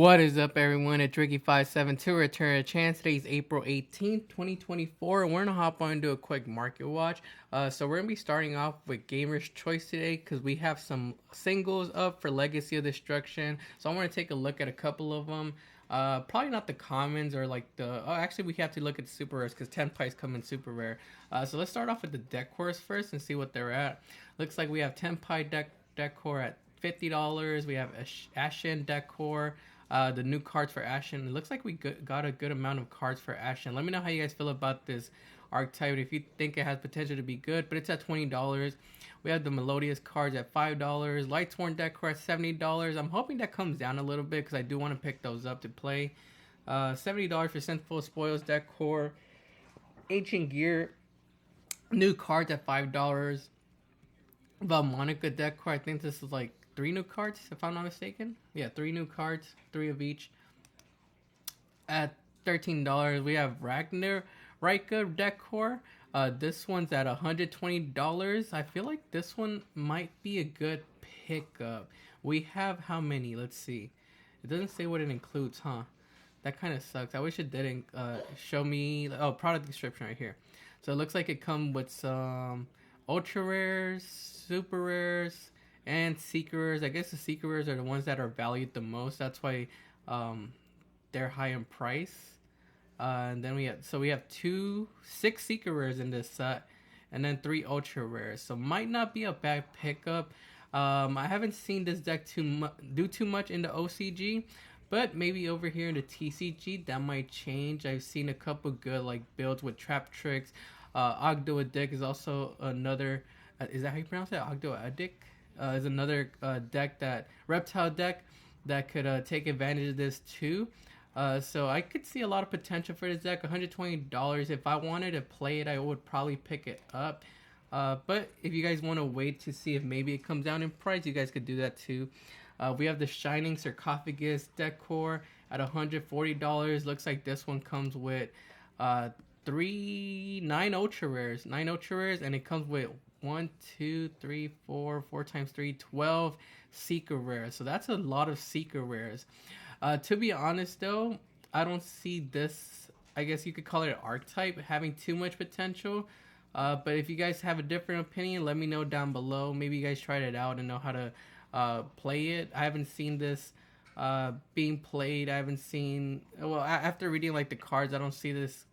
What is up, everyone? It's Ricky572 returning a chance. Today's April 18th, 2024, and we're gonna hop on and do a quick market watch. So we're gonna be starting off with Gamer's Choice today because we have some singles up for Legacy of Destruction. So I want to take a look at a couple of them. Probably not the commons or like the. Oh, actually, we have to look at the super rares because 10 pies come in super rare. So let's start off with the decors first and see what they're at. Looks like we have 10 pie decor at $50. We have Ashen decor. The new cards for Ashen. It looks like we got a good amount of cards for Ashen. Let me know how you guys feel about this archetype. If you think it has potential to be good, but it's at $20. We have the Melodious cards at $5. Lightsworn decor at $70. I'm hoping that comes down a little bit because I do want to pick those up to play. $70 for Sinful Spoils decor. Ancient Gear new cards at $5. Valmonica decor. I think this is like 3 new cards, if I'm not mistaken. Yeah, 3 new cards, 3 of each. At $13, we have Righto decor. This one's at $120. I feel like this one might be a good pickup. We have how many? Let's see. It doesn't say what it includes, huh? That kind of sucks. I wish it didn't show me. Oh, product description right here. So it looks like it comes with some ultra rares, super rares, and secrets. I guess the secrets are the ones that are valued the most. That's why they're high in price. And then we have 6 secret rares in this set, and then 3 ultra rares. So might not be a bad pickup. I haven't seen this deck do too much in the OCG, but maybe over here in the TCG that might change. I've seen a couple good like builds with trap tricks. Ogdoadic is also another. Is that how you pronounce it? Ogdoadic is another reptile deck that could take advantage of this too. So I could see a lot of potential for this deck. $120. If I wanted to play it, I would probably pick it up. But if you guys want to wait to see if maybe it comes down in price, you guys could do that too. We have the Chenying Sarcophagus decor at $140. Looks like this one comes with 9 ultra rares, and it comes with 1, 2, 3, 4 times 3, 12 secret rares. So that's a lot of secret rares. To be honest though, I don't see this, I guess you could call it an archetype, having too much potential. But if you guys have a different opinion, let me know down below. Maybe you guys tried it out and know how to play it. I haven't seen this being played. I haven't seen, well, after reading like the cards, I don't see this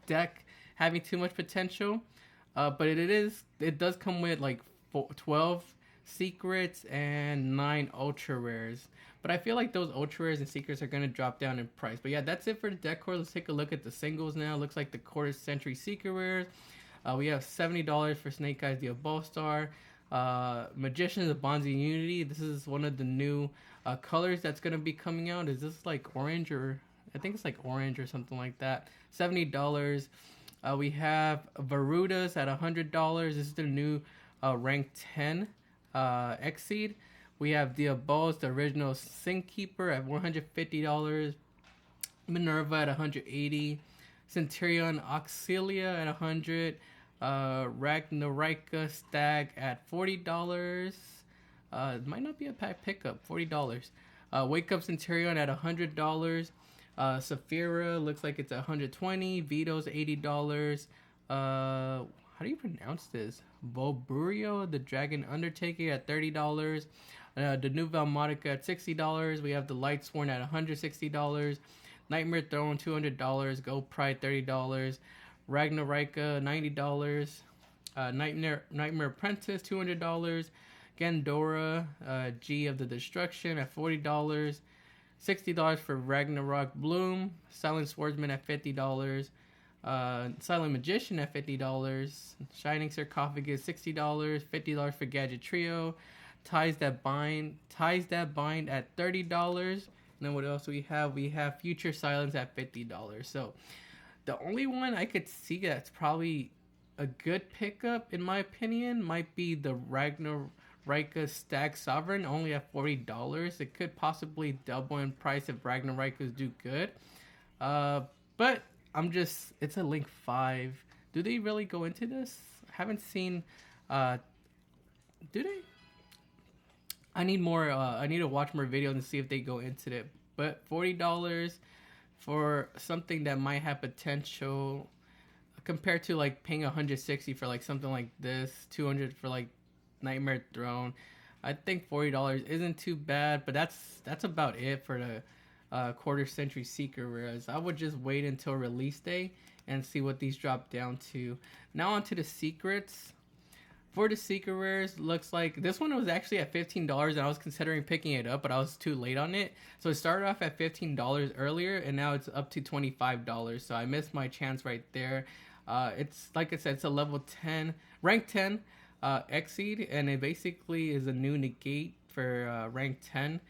deck having too much potential. But it does come with like 12 secrets and 9 ultra rares. But I feel like those ultra rares and secrets are going to drop down in price. But yeah, that's it for the decor. Let's take a look at the singles now. Looks like the quarter century secret rares. We have $70 for Snake Eyes the Abolstar. Magicians of Bonds of Unity. This is one of the new colors that's going to be coming out. Is this like orange or... I think it's like orange or something like that. $70. We have Varudas at $100. This is the new rank 10 Exceed. We have Diabolos, the original Sin Keeper, at $150. Minerva at $180. Centurion Auxilia at $100. Ragnarika Stag at $40. It might not be a pack pickup. $40. Wake Up Centurion at $100. Saphira looks like it's $120. Vito's $80. How do you pronounce this? Volburio, the Dragon Undertaker, at $30. The new Valmonica at $60. We have the Lightsworn at $160. Nightmare Throne $200. Gold Pride $30. Ragnarika $90. Nightmare Apprentice $200. Gandora, G of the Destruction at $40. $60 for Ragnarok Bloom. Silent Swordsman at $50. Silent Magician at $50. Shining Sarcophagus $60. $50 for Gadget Trio. Ties That Bind at $30. And then what else we have? We have Future Silence at $50. So the only one I could see that's probably a good pickup in my opinion might be the Ragnarika Stag Sovereign, only at $40. It could possibly double in price if Ragnarikas do good. But it's a Link 5. Do they really go into this? I haven't seen, do they? I need more. I need to watch more videos and see if they go into it. But $40 for something that might have potential, compared to like paying 160 for like something like this, 200 for like Nightmare Throne. I think $40 isn't too bad, but that's about it for the quarter century Seeker rares. I would just wait until release day and see what these drop down to. Now onto the secrets. For the Seeker rares, looks like this one was actually at $15, and I was considering picking it up, but I was too late on it. So it started off at $15 earlier, and now it's up to $25. So I missed my chance right there. It's like I said, it's a level 10, rank 10 Exceed, and it basically is a new negate for rank 10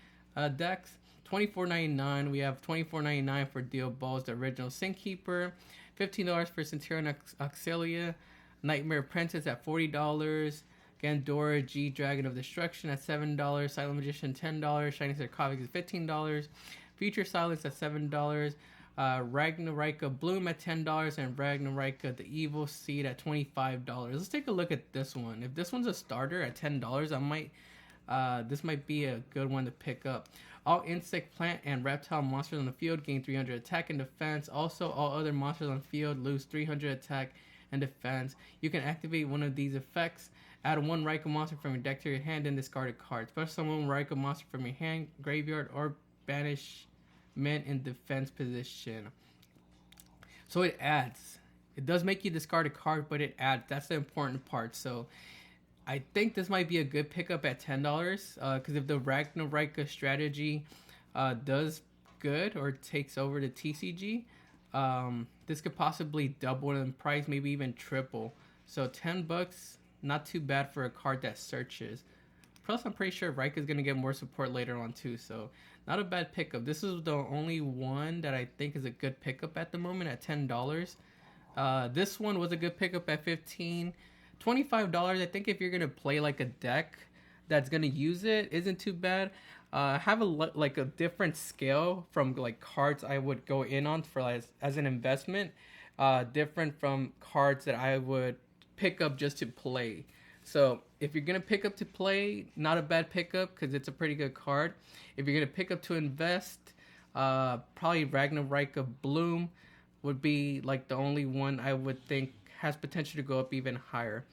decks. $24.99. We have $24.99 for Deal Balls, the original Sin Keeper. $15 for Centurion Auxilia. Nightmare Apprentice at $40. Gandora G Dragon of Destruction at $7. Silent Magician $10. Shining Sarcophagus is $15. Future Silence at $7. Ragnarika Bloom at $10, and Ragnarika the Evil Seed at $25. Let's take a look at this one. If this one's a starter at $10, I might this might be a good one to pick up. All insect, plant, and reptile monsters on the field gain 300 attack and defense. Also, all other monsters on the field lose 300 attack and defense. You can activate one of these effects. Add one Righto monster from your deck to your hand and discard a card. Special summon one Righto monster from your hand, graveyard, or banishment in defense position. So it adds. It does make you discard a card, but it adds. That's the important part. So I think this might be a good pickup at $10. Because if the Ragnarika strategy does good or takes over the TCG, this could possibly double in price, maybe even triple. So $10, not too bad for a card that searches. Plus, I'm pretty sure Rika is going to get more support later on too, so not a bad pickup. This is the only one that I think is a good pickup at the moment at $10. This one was a good pickup at $15. $25, I think if you're going to play like a deck that's going to use it, isn't too bad. Have like a different scale from like cards I would go in on for as an investment, different from cards that I would pick up just to play. So if you're gonna pick up to play, not a bad pickup because it's a pretty good card. If you're gonna pick up to invest, probably Ragnarika Bloom would be like the only one I would think has potential to go up even higher.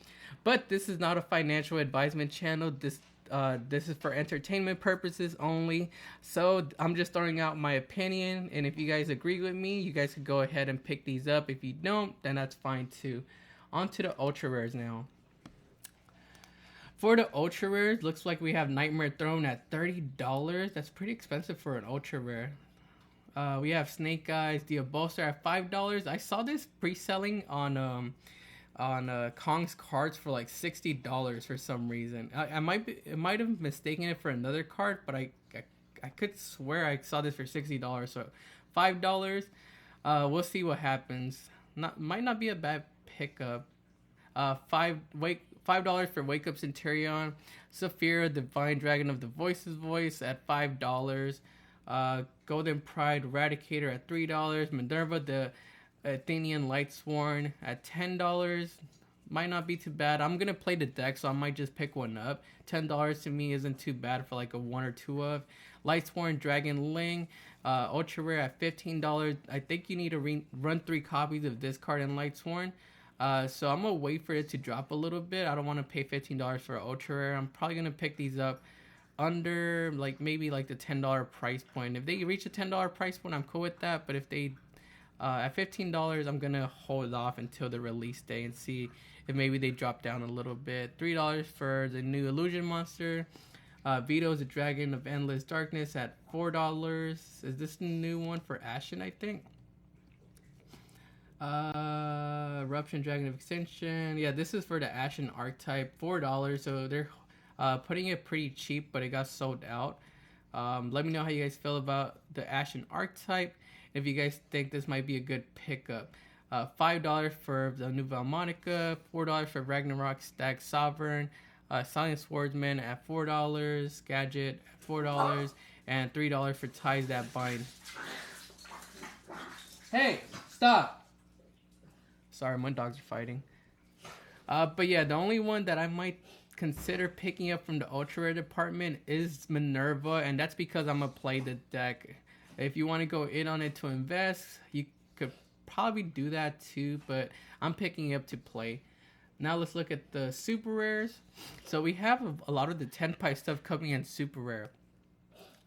But this is not a financial advisement channel. This is for entertainment purposes only. So I'm just throwing out my opinion, and if you guys agree with me, you guys could go ahead and pick these up. If you don't, then that's fine too. On to the ultra rares now. For the ultra rares, looks like we have Nightmare Throne at $30. That's pretty expensive for an ultra rare. We have Snake Eyes, Diabolster at $5. I saw this pre-selling on Kong's cards for like $60 for some reason. I might have mistaken it for another card, but I could swear I saw this for $60. So $5. We'll see what happens. Might not be a bad pickup. $5 for Wake Up Centurion. Saphira, Divine Dragon of the Voices Voice at $5. Golden Pride Eradicator at $3. Minerva, the Athenian Lightsworn at $10. Might not be too bad. I'm gonna play the deck, so I might just pick one up. $10 to me isn't too bad for like a one or two of. Lightsworn Dragon Ling, ultra rare at $15. I think you need to run 3 copies of this card in Lightsworn. So I'm gonna wait for it to drop a little bit. I don't want to pay $15 for an ultra rare. I'm probably gonna pick these up under like maybe like the $10 price point. If they reach a $10 price point, I'm cool with that. But if they at $15, I'm gonna hold off until the release day and see if maybe they drop down a little bit. $3 for the new Illusion Monster. Vito's the Dragon of Endless Darkness at $4. Is this the new one for Ashen, I think? Eruption Dragon of Extinction. Yeah, this is for the Ashen archetype. $4. So they're putting it pretty cheap, but it got sold out. Let me know how you guys feel about the Ashen archetype. If you guys think this might be a good pickup. $5 for the new Valmonica. $4 for Ragnarok Stag Sovereign. Silent Swordsman at $4. Gadget at $4. And $3 for Ties That Bind. Hey, stop! Sorry, my dogs are fighting. But yeah, the only one that I might consider picking up from the ultra rare department is Minerva, and that's because I'm gonna play the deck. If you want to go in on it to invest, you could probably do that too, but I'm picking up to play. Now let's look at the super rares. So we have a lot of the 10 pie stuff coming in super rare.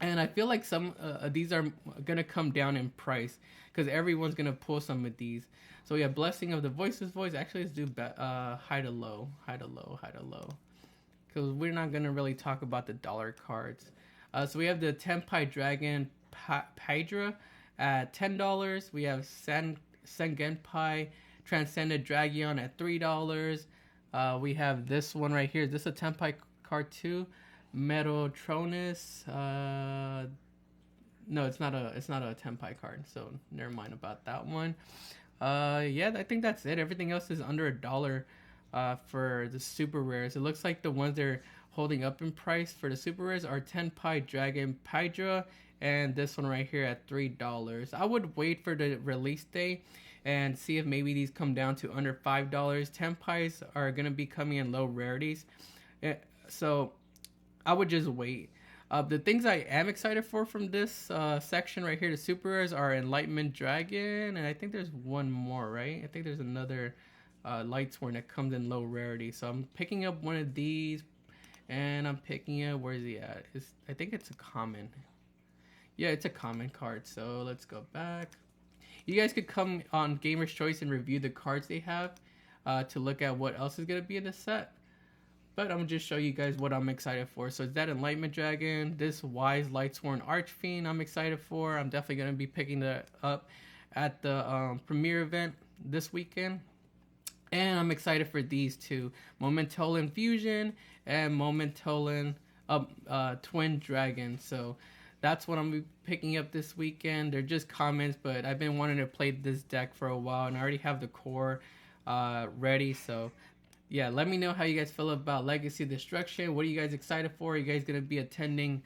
And I feel like some these are going to come down in price because everyone's going to pull some of these. So we have Blessing of the Voiceless Voice. Actually, let's do high to low. Because we're not going to really talk about the dollar cards. So we have the 10 pie Dragon Hydra at $10. We have Sengenpai Transcended Dragion at $3. We have this one right here. This is a 10 pie card too. Metotronus. No, it's not a 10 pie card, so never mind about that one. Yeah, I think that's it. Everything else is under $1 for the super rares. It looks like the ones they're holding up in price for the super rares are 10 pie Dragon Hydra and this one right here at $3. I would wait for the release day and see if maybe these come down to under $5. 10 pies are going to be coming in low rarities. So I would just wait. The things I am excited for from this section right here, the super rares, are Enlightenment Dragon. And I think there's one more, right? I think there's another Lightsworn that comes in low rarity. So I'm picking up one of these. And I'm picking up, where is he at? I think it's a common. Yeah, it's a common card. So let's go back. You guys could come on Gamer's Choice and review the cards they have to look at what else is going to be in the set. But I'm going to just show you guys what I'm excited for. So it's that Enlightenment Dragon, this Wise Lightsworn Archfiend I'm excited for. I'm definitely going to be picking that up at the premiere event this weekend. And I'm excited for these two, Momentolan Fusion and Momentolan Twin Dragon. So that's what I'm going to be picking up this weekend. They're just comments, but I've been wanting to play this deck for a while, and I already have the core ready. So yeah, let me know how you guys feel about Legacy of Destruction. What are you guys excited for? Are you guys going to be attending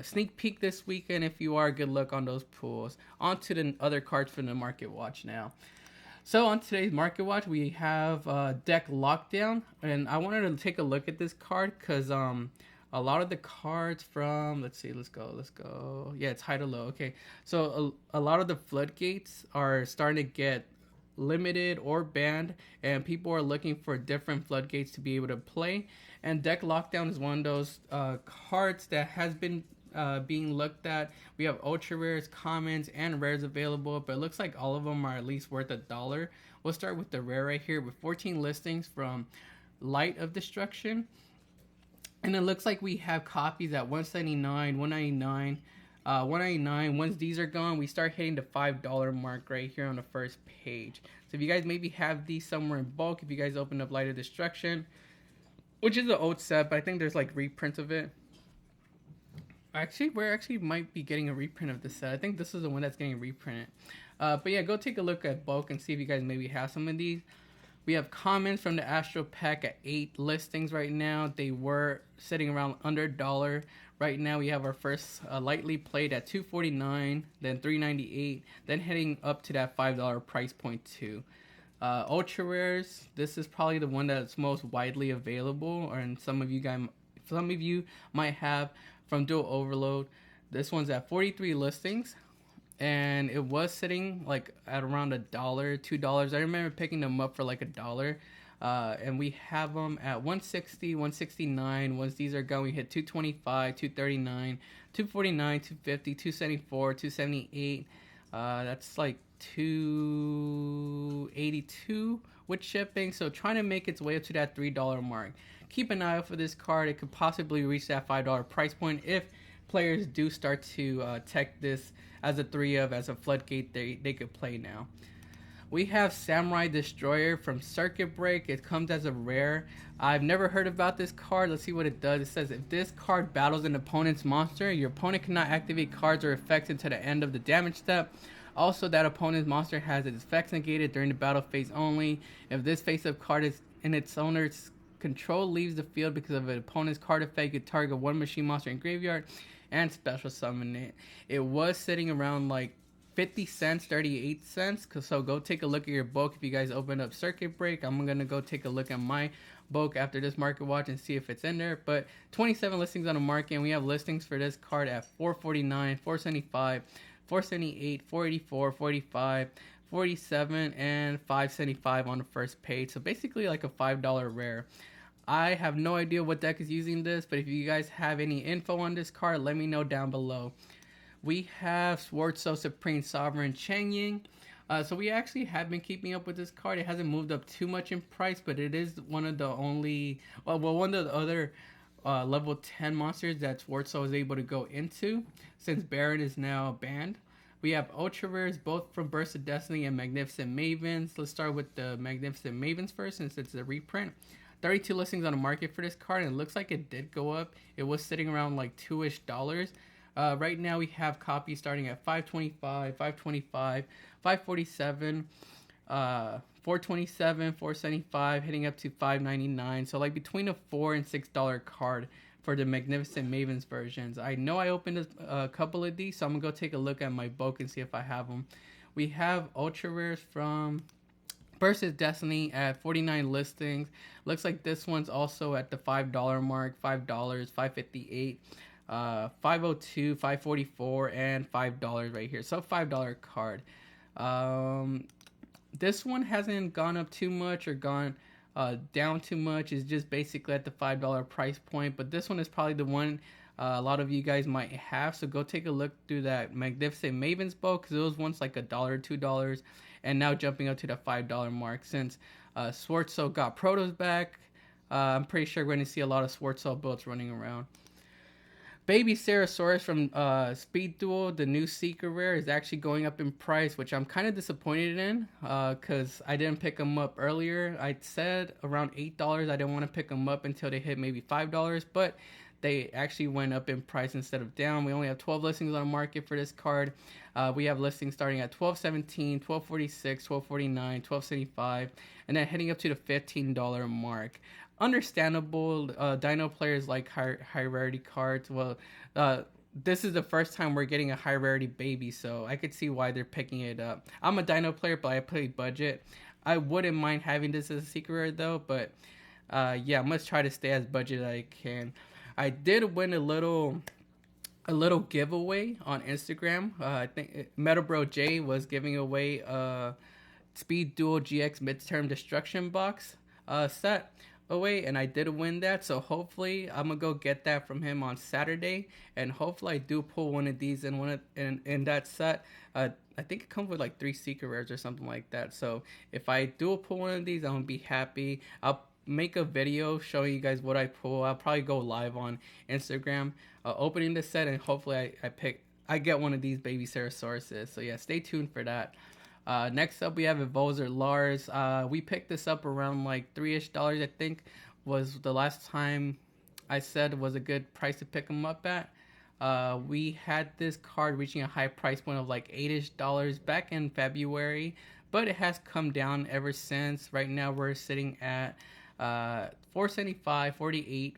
sneak peek this weekend? If you are, good luck on those pools. On to the other cards from the Market Watch now. So on today's Market Watch, we have Deck Lockdown, and I wanted to take a look at this card because a lot of the cards from, let's go. Yeah, it's high to low. Okay, so a lot of the floodgates are starting to get limited or banned, and people are looking for different floodgates to be able to play. And Deck Lockdown is one of those cards that has been being looked at. We have ultra rares, commons, and rares available, but it looks like all of them are at least worth $1. We'll start with the rare right here with 14 listings from Light of Destruction. And it looks like we have copies at $179, $199, $199. Once these are gone, we start hitting the $5 mark right here on the first page. So if you guys maybe have these somewhere in bulk, if you guys open up Light of Destruction, which is an old set, but I think there's like reprints of it. Actually, we might be getting a reprint of this set. I think this is the one that's getting reprinted. But yeah, go take a look at bulk and see if you guys maybe have some of these. We have commons from the Astro Pack at 8 listings right now. They were sitting around under $1. Right now we have our first lightly played at $249, then $398, then heading up to that $5 price point too. Ultra rares, this is probably the one that's most widely available, and some of you might have from Dual Overload. This one's at 43 listings, and it was sitting like at around $1, $2. I remember picking them up for like $1. And we have them at 160, 169. Once these are gone, we hit 225, 239, 249, 250, 274, 278. That's like 282 with shipping. So trying to make its way up to that $3 mark. Keep an eye out for this card. It could possibly reach that $5 price point if players do start to tech this as a as a floodgate they could play now. We have Samurai Destroyer from Circuit Break. It comes as a rare. I've never heard about this card. Let's see what it does. It says if this card battles an opponent's monster, your opponent cannot activate cards or effects until the end of the damage step. Also, that opponent's monster has its effects negated during the battle phase only. If this face-up card is in its owner's control leaves the field because of an opponent's card effect, you target one machine monster in graveyard and special summon it. It was sitting around like 50 cents, 38 cents. So go take a look at your bulk. If you guys open up Circuit Break, I'm gonna go take a look at my bulk after this market watch and see if it's in there. But 27 listings on the market, and we have listings for this card at 449, 475, 478, 484, 45, 47, and 575 on the first page. So basically like a $5 rare. I have no idea what deck is using this, but if you guys have any info on this card, let me know down below. We have Swartso Supreme Sovereign Chenying. So we actually have been keeping up with this card. It hasn't moved up too much in price, but it is one of the only, one of the other level 10 monsters that Swartso is able to go into since Baron is now banned. We have Ultra Rares, both from Burst of Destiny and Magnificent Mavens. Let's start with the Magnificent Mavens first, since it's a reprint. 32 listings on the market for this card, and it looks like it did go up. It was sitting around like $2-ish. Right now we have copies starting at 525, 525, 547, 427, 475, hitting up to 599. So like between a $4 and $6 card for the Magnificent Mavens versions. I know I opened a couple of these, so I'm gonna go take a look at my bulk and see if I have them. We have Ultra Rares from Burst of Destiny at 49 listings. Looks like this one's also at the $5 mark, $5, $5.58. 502, 544, and $5 right here. So $5 card. This one hasn't gone up too much or gone down too much. It's just basically at the $5 price point. But this one is probably the one a lot of you guys might have. So go take a look through that Magnificent Mavens bulk, because it was once like $1, $2, and now jumping up to the $5 mark since Swartso got Protos back. I'm pretty sure we're going to see a lot of Swartso builds running around. Baby Savarasus from Speed Duel, the new Seeker Rare, is actually going up in price, which I'm kind of disappointed in because I didn't pick them up earlier. I said around $8. I didn't want to pick them up until they hit maybe $5, but they actually went up in price instead of down. We only have 12 listings on the market for this card. We have listings starting at $12.17, $12.46, $12.49, $12.75, and then heading up to the $15 mark. Understandable. Dino players like high rarity cards. Well, this is the first time we're getting a high rarity baby, so I could see why they're picking it up. I'm a Dino player, but I play budget. I wouldn't mind having this as a secret rare though, but yeah, I'm gonna try to stay as budget as I can. I did win a little giveaway on Instagram. I think Metabro J was giving away a Speed Duel GX Midterm Destruction box set away, and I did win that. So hopefully I'm gonna go get that from him on Saturday, and hopefully I do pull one of these in that set. I think it comes with like 3 secret rares or something like that. So if I do pull one of these, I'm gonna be happy. I'll make a video showing you guys what I pull. I'll probably go live on Instagram opening the set, and hopefully I get one of these baby Savarasus. So yeah, stay tuned for that. Next up we have AER Lars. We picked this up around like $3-ish, I think was the last time I said was a good price to pick them up at. We had this card reaching a high price point of like $8-ish back in February, but it has come down ever since. Right now we're sitting at $4.75, $4.88,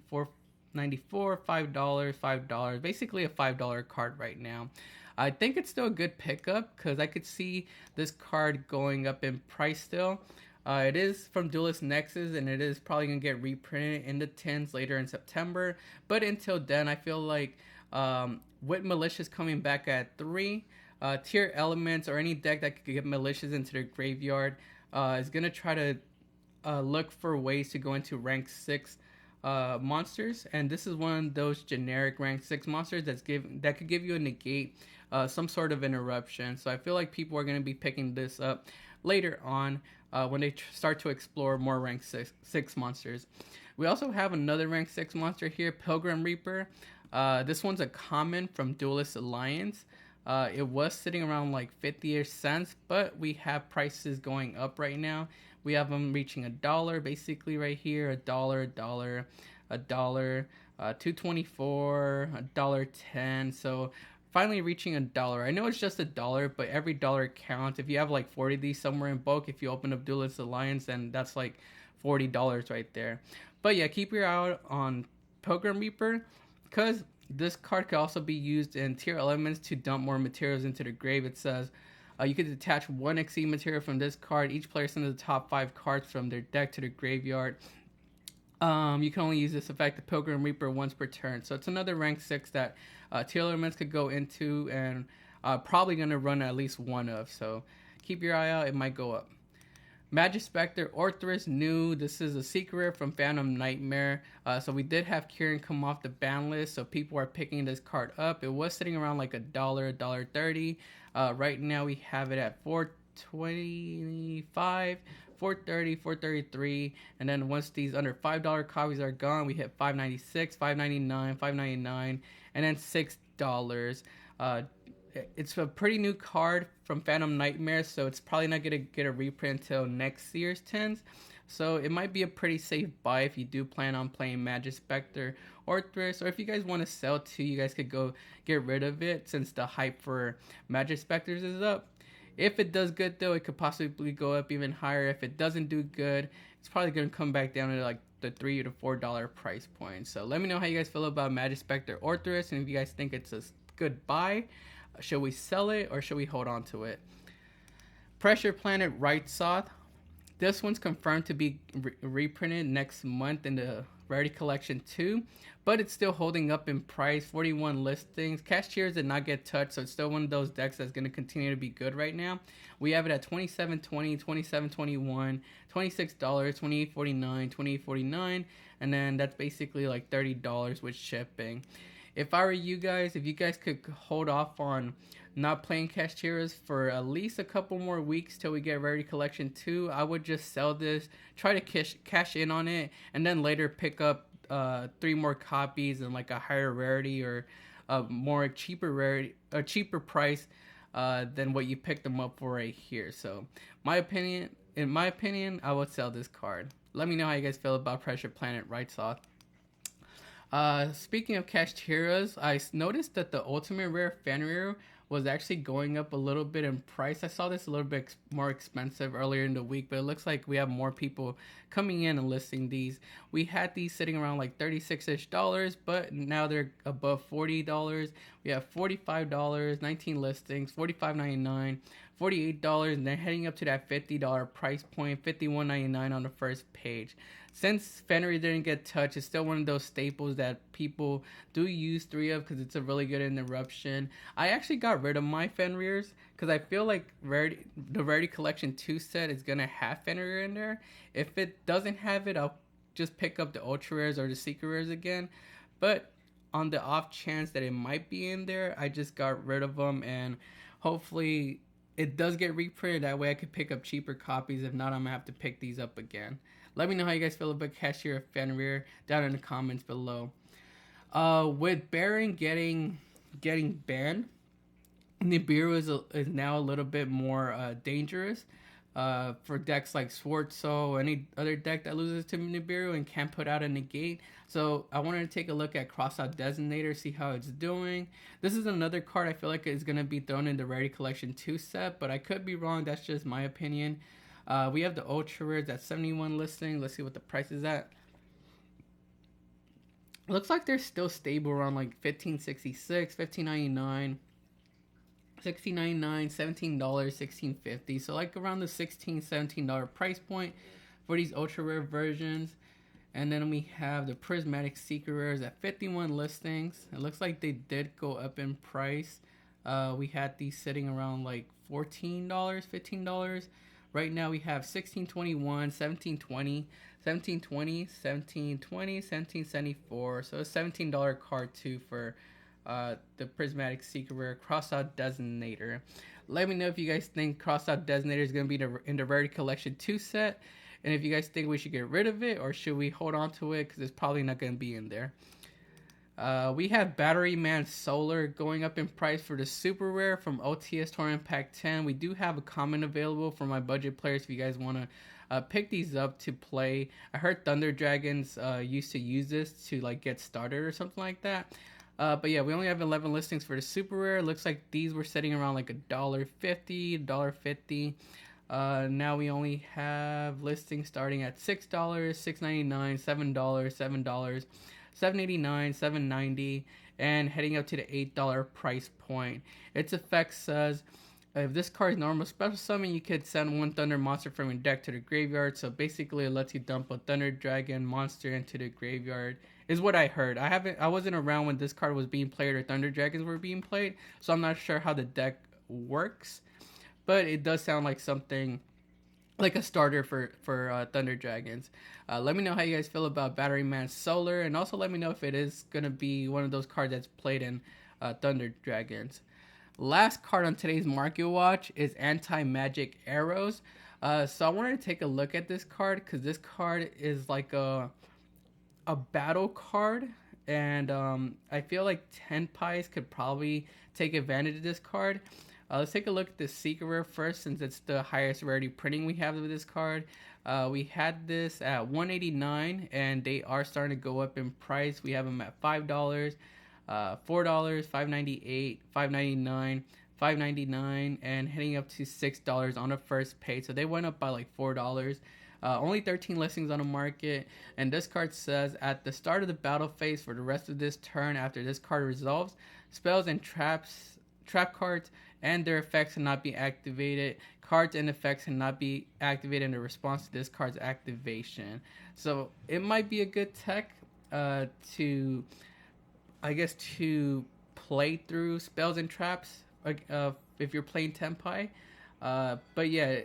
$4.94, $5, basically a $5 card right now. I think it's still a good pickup because I could see this card going up in price still. It is from Duelist Nexus, and it is probably going to get reprinted in the 10s later in September. But until then, I feel like with Malicious coming back at 3, tier elements or any deck that could get Malicious into their graveyard is going to try to look for ways to go into rank 6 monsters, and this is one of those generic rank 6 monsters that could give you a negate, some sort of interruption. So I feel like people are going to be picking this up later on when they start to explore more rank 6 monsters. We also have another rank 6 monster here, Pilgrim Reaper. This one's a common from Duelist Alliance. It was sitting around like 50-ish cents, but we have prices going up right now. We have them reaching $1 basically right here, $1, $1, $1, $2.24, $1.10. So finally reaching $1. I know it's just $1, but every dollar counts. If you have like 40 of these somewhere in bulk, if you open up Duelist Alliance, then that's like $40 right there. But yeah, keep your eye out on Pilgrim Reaper, because this card could also be used in tier elements to dump more materials into the grave. It says You can detach one Exceed material from this card. Each player sends the top 5 cards from their deck to the graveyard. You can only use this effect, the Pilgrim Reaper, once per turn. So it's another rank 6 that Teal Elements could go into and probably going to run at least one of. So keep your eye out, it might go up. Magic Spectre, Orthrus, new. This is a secret rare from Phantom Nightmare. So we did have Kieran come off the ban list, so people are picking this card up. It was sitting around like $1.30. Right now we have it at $4.25, $4.30, $4.33, and then once these under $5 copies are gone, we hit $5.96, $5.99, $5.99, and then $6. It's a pretty new card from Phantom Nightmare, so it's probably not gonna get a reprint until next year's tens. So it might be a pretty safe buy if you do plan on playing Magic Spectre or Orthrus, or if you guys want to sell too, you guys could go get rid of it since the hype for Magic Spectres is up. If it does good though, it could possibly go up even higher. If it doesn't do good, it's probably gonna come back down to like the $3 to $4 price point. So let me know how you guys feel about Magic Spectre or Orthrus, and if you guys think it's a good buy. Should we sell it or should we hold on to it? Pressure Planet Righto. This one's confirmed to be reprinted next month in the Rarity Collection 2, but it's still holding up in price. 41 listings. Cashiers did not get touched, so it's still one of those decks that's going to continue to be good right now. We have it at $27.20, $27.21, $26, $28.49, $28.49, and then that's basically like $30 with shipping. If I were you guys, if you guys could hold off on not playing Cashiers for at least a couple more weeks till we get Rarity Collection 2, I would just sell this, try to cash in on it, and then later pick up 3 more copies and like a higher rarity or a more cheaper rarity, a cheaper price than what you picked them up for right here. So in my opinion, I would sell this card. Let me know how you guys feel about Pressure Planet Righto. Speaking of cached heroes, I noticed that the ultimate rare Fenreer was actually going up a little bit in price. I saw this a little bit more expensive earlier in the week, but it looks like we have more people coming in and listing these. We had these sitting around like $36-ish, but now they're above $40. We have $45, 19 listings, $45.99, $48, and they're heading up to that $50 price point, $51.99 on the first page. Since Fenreer didn't get touched, it's still one of those staples that people do use 3 of because it's a really good interruption. I actually got rid of my Fenreers because I feel like the Rarity Collection 2 set is going to have Fenreer in there. If it doesn't have it, I'll just pick up the Ultra Rares or the Secret Rares again. But on the off chance that it might be in there, I just got rid of them, and hopefully it does get reprinted. That way I could pick up cheaper copies. If not, I'm going to have to pick these up again. Let me know how you guys feel about Cashier of Fenreer down in the comments below. With Baron getting banned, Nibiru is now a little bit more dangerous for decks like Swartso or any other deck that loses to Nibiru and can't put out a negate. So I wanted to take a look at Out Designator, see how it's doing. This is another card I feel like is going to be thrown in the Rarity Collection 2 set, but I could be wrong. That's just my opinion. We have the Ultra Rares at 71 listing. Let's see what the price is at. Looks like they're still stable around like $15.66, $15.99, $16.99, $17, $16.50. So like around the $16, $17 price point for these Ultra Rare versions. And then we have the Prismatic Secret Rares at 51 listings. It looks like they did go up in price. We had these sitting around like $14, $15. Right now we have 1621, 1720, 1720, 1720, 1774. So a $17 card too for the Prismatic Secret Rare Out Designator. Let me know if you guys think Out Designator is going to be in the Rarity Collection 2 set. And if you guys think we should get rid of it or should we hold on to it because it's probably not going to be in there. We have Battery Man Solar going up in price for the Super Rare from OTS Tournament Pack 10. We do have a common available for my budget players if you guys want to pick these up to play. I heard Thunder Dragons used to use this to like get started or something like that. But yeah, we only have 11 listings for the Super Rare. Looks like these were sitting around like $1.50, $1.50. Now we only have listings starting at $6, $6.99, $7, $7. $7.89, $7.90, and heading up to the $8 price point. Its effect says If this card is normal special summon, you could send one Thunder monster from your deck to the graveyard. So basically, it lets you dump a Thunder Dragon monster into the graveyard. Is what I heard. I wasn't around when this card was being played or Thunder Dragons were being played, so I'm not sure how the deck works. But it does sound like something like a starter for Thunder Dragons. Let me know how you guys feel about Battery Man Solar, and also let me know if it is gonna be one of those cards that's played in Thunder Dragons. Last card on today's Market Watch is AntiMagic Arrows. So I wanted to take a look at this card because this card is like a battle card, and I feel like 10 pies could probably take advantage of this card. Let's take a look at the secret rare first, since it's the highest rarity printing we have with this card. We had this at $189, and they are starting to go up in price. We have them at $5, $4, $5.98, $5.99, $5.99, and heading up to $6 on the first page. So they went up by like $4. Only 13 listings on the market, and this card says at the start of the battle phase for the rest of this turn, after this card resolves, spells and trap cards and their effects cannot be activated. Cards and effects cannot be activated in response to this card's activation. So it might be a good tech to, I guess, to play through spells and traps if you're playing Tenpai. But yeah,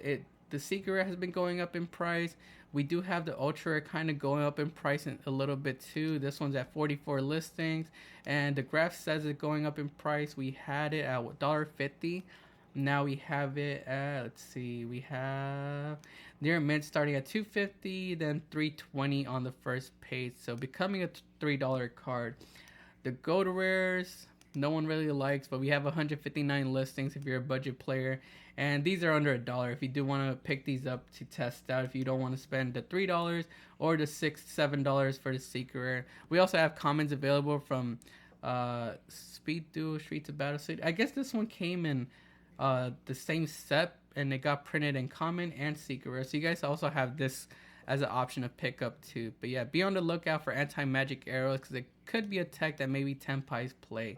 the secret has been going up in price. We do have the ultra kind of going up in price a little bit too. This one's at 44 listings, and the graph says it's going up in price. We had it at $1.50. Now we have it at, let's see, we have near mint starting at $2.50, then $3.20 on the first page. So becoming a $3 card. The gold rares, no one really likes, but we have 159 listings if you're a budget player, and these are under $1 if you do want to pick these up to test out, if you don't want to spend the $3 or the $7 for the secret rare. We also have commons available from Speed Duel, Streets of Battle City. I guess this one came in the same set, and it got printed in common and secret rare, so you guys also have this as an option to pick up too. But yeah, be on the lookout for AntiMagic Arrows, because it could be a tech that maybe Tenpais play.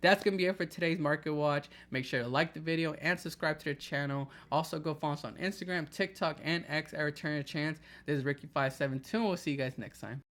That's going to be it for today's Market Watch. Make sure to like the video and subscribe to the channel. Also, go follow us on Instagram, TikTok, and X at Return a Chance. This is Ricky572, and we'll see you guys next time.